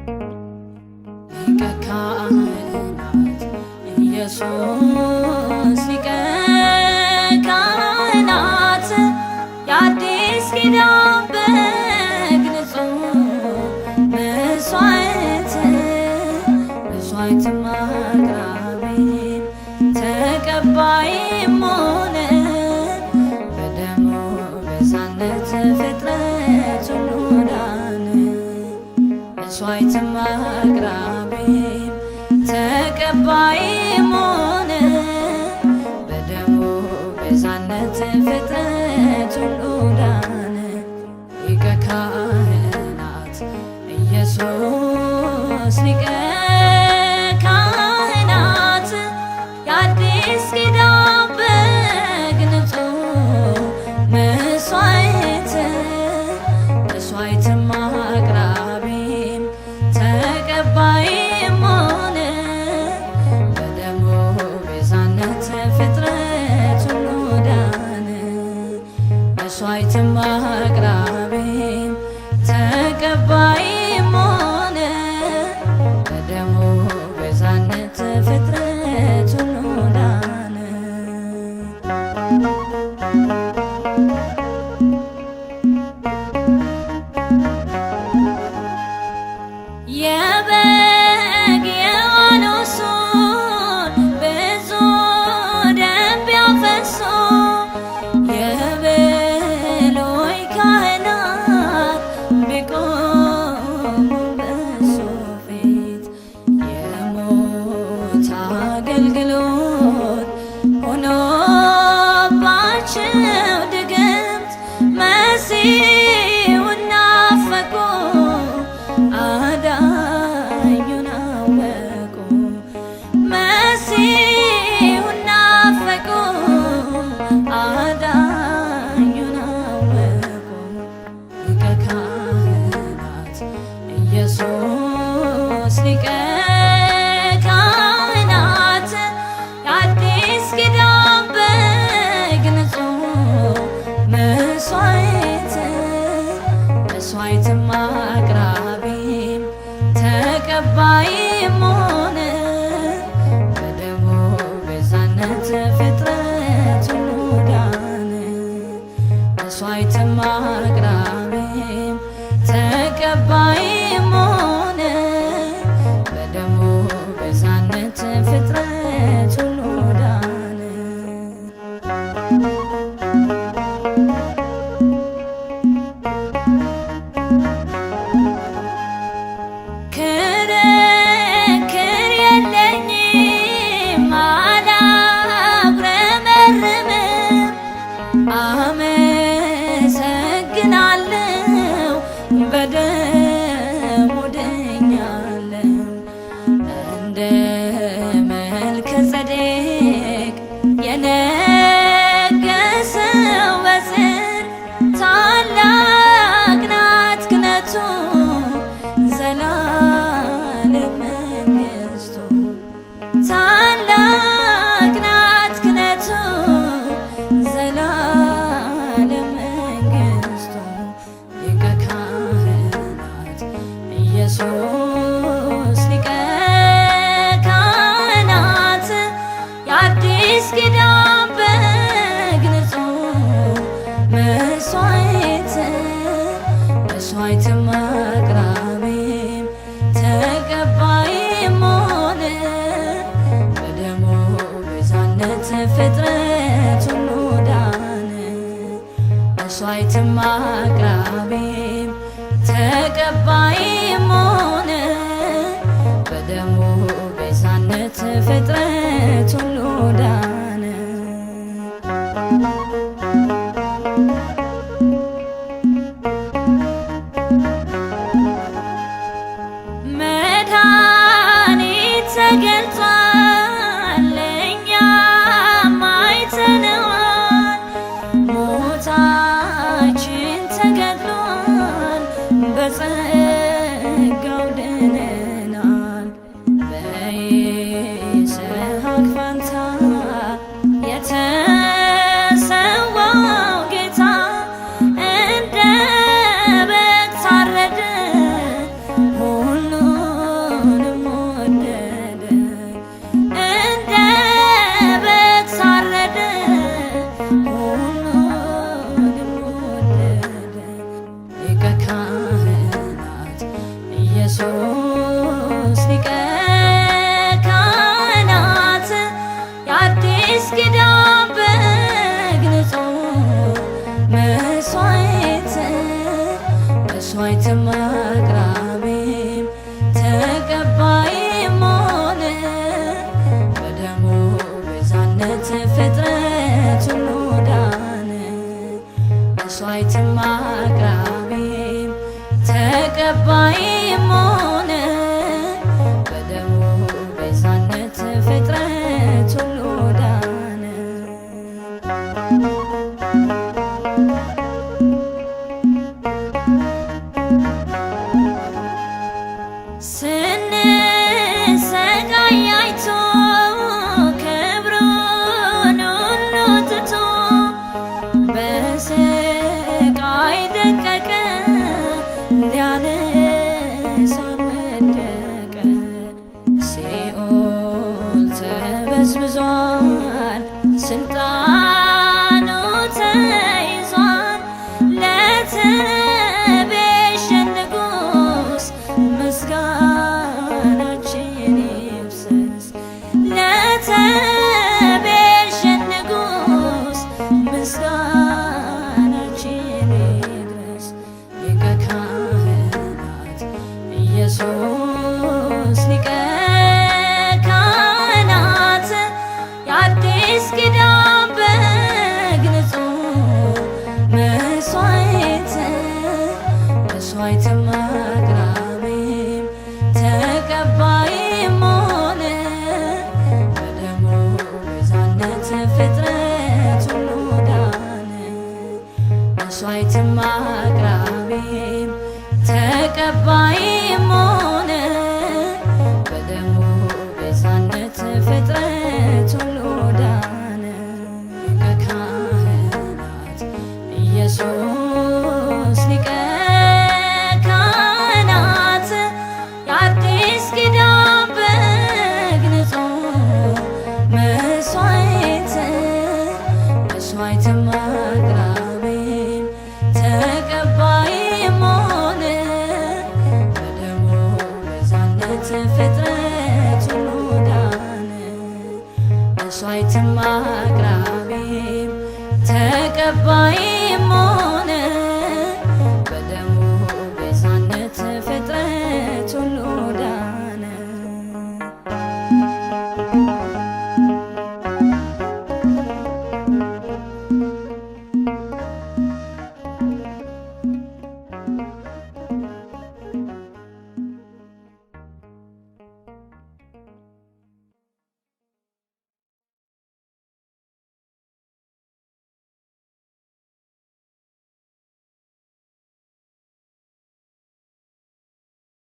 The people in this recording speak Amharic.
ሊቀ ካህናት ኢየሱስ ሊቀ ካህናት የአዲስ ኪዳን በግ ንጹሕ መስዋዕትም አቅራቢም ተቀባይም ሆነ በደሙ ቤዛነት ፍጥረት ሁሉ ዳነ። መስዋዕትም አቅራቢም ተቀባይም ሆነ በደሙ ቤዛነት ፍጥረት ሁሉ ዳነ። ሊቀ ካህናት ኢየሱስ ሊቀ ካህናት የአዲስ ኪዳን በግ ንጹሕ መስዋዕትም አቅራቢም ተቀባይም ሆነ በደሙ ቤዛነት ፍጥረት ሁሉ ዳነ። መስዋዕትም አቅራቢም ተቀባይም ሆነ በደሙ ቤዛነት ፍጥረት ሁሉ ዳነ። የበግ የዋኖሱን ብዙ ደም ቢያፈሱ የብሉይ ካህናት ቢቆሙ በሱ ፊት የሞት አገልግሎት ሆኖባቸው ድግምት መሲሑን ናፈቁ አዳኙን አወቁ። መሲሑን ናፈቁ አዳኙን አወቁ። ሊቀ ካህናት ኢየሱስ ሊቀ ካህናት የአዲስ ኪዳን በግ ንጹሕ መስዋዕትም አቅራቢም ተቀባይም ሆነ በደሙ ቤዛነት ፍጥረት ሁሉ ዳነ። መስዋዕትም አቅራቢም ተቀባይም ሆነ በደሙ ቤዛነት ፍጥረት ሁሉ ዳነ። ክርክር የለኝም አላጉረመርምም አመሰግናለሁ በደሙ ድኛለሁ እንደ መልከ ጼዴቅ የነገሰው በጽድቅ ታላቅ ናት ክህነቱ ዘላለም መንግሥቱ። ታላቅ ናት ክህነቱ ዘላለም መንግሥቱ። ሊቀ ካህናት ኢየሱስ ሊቀ ካህናት የአዲስ ኪዳን በግ ንጹሕ መስዋዕትም አቅራቢም ተቀባይም ሆነ በደሙ ቤዛነት ፍጥረት ሁሉ ዳነ። መስዋዕትም አቅራቢም ተቀባይም ሆነ በደሙ ቤዛነት ፍጥረት ሁሉ ዳነ። መድኃኒት ተገልጿል ለእኛም አይተነዋል። ሞታችን ተገድሏል በጸጋው ድነናል። በይስሐቅ ፋንታ የተሰዋው ጌታ እንደ በግ ታረደ ሁሉ አቅራቢም ተቀባይም ሆነ በደሙ ቤዛነት ፍጥረት ሁሉ ዳነ። መስዋዕትም አቅራቢም ተቀባይም ሆነ በደሙ ቤዛነት ፍጥረት ሁሉ ዳነ። ስንሰቃይ አይቶ ክብሩን ሁሉ ትቶ በስቃይ ደቀቀ ሊያነሳን ወደቀ። ሲኦል ተበዝብዟል ስልጣኑ ተይዟል። ለተቤዠን ንጉሥ ምስጋናችን ይፍሰስ። ለተቤዠን ንጉሥ ምስጋናችን ይድረስ። ሊቀ ካህናት ኢየሱስ ሊቀ ካህናት የአዲስ ኪዳን በግ ንጹሕ መስዋዕትም አቅራቢም ተቀባይም ሆነ በደሙ ቤዛነት ፍጥረት ሁሉ ዳነ። መስዋዕትም አቅራቢም ተቀባይም ሆነ በደሙ ቤዛነት ፍጥረት ሁሉ ዳነ። ሊቀ ካህናት ኢየሱስ ሊቀ ካህናት የአዲስ ኪዳን በግ ንጹሕ መስዋዕትም አቅራቢም ተቀባይም ሆነ በደሙ ቤዛነት ፍጥረት ሁሉ ዳነ። መስዋዕትም አቅራቢም ተቀባይ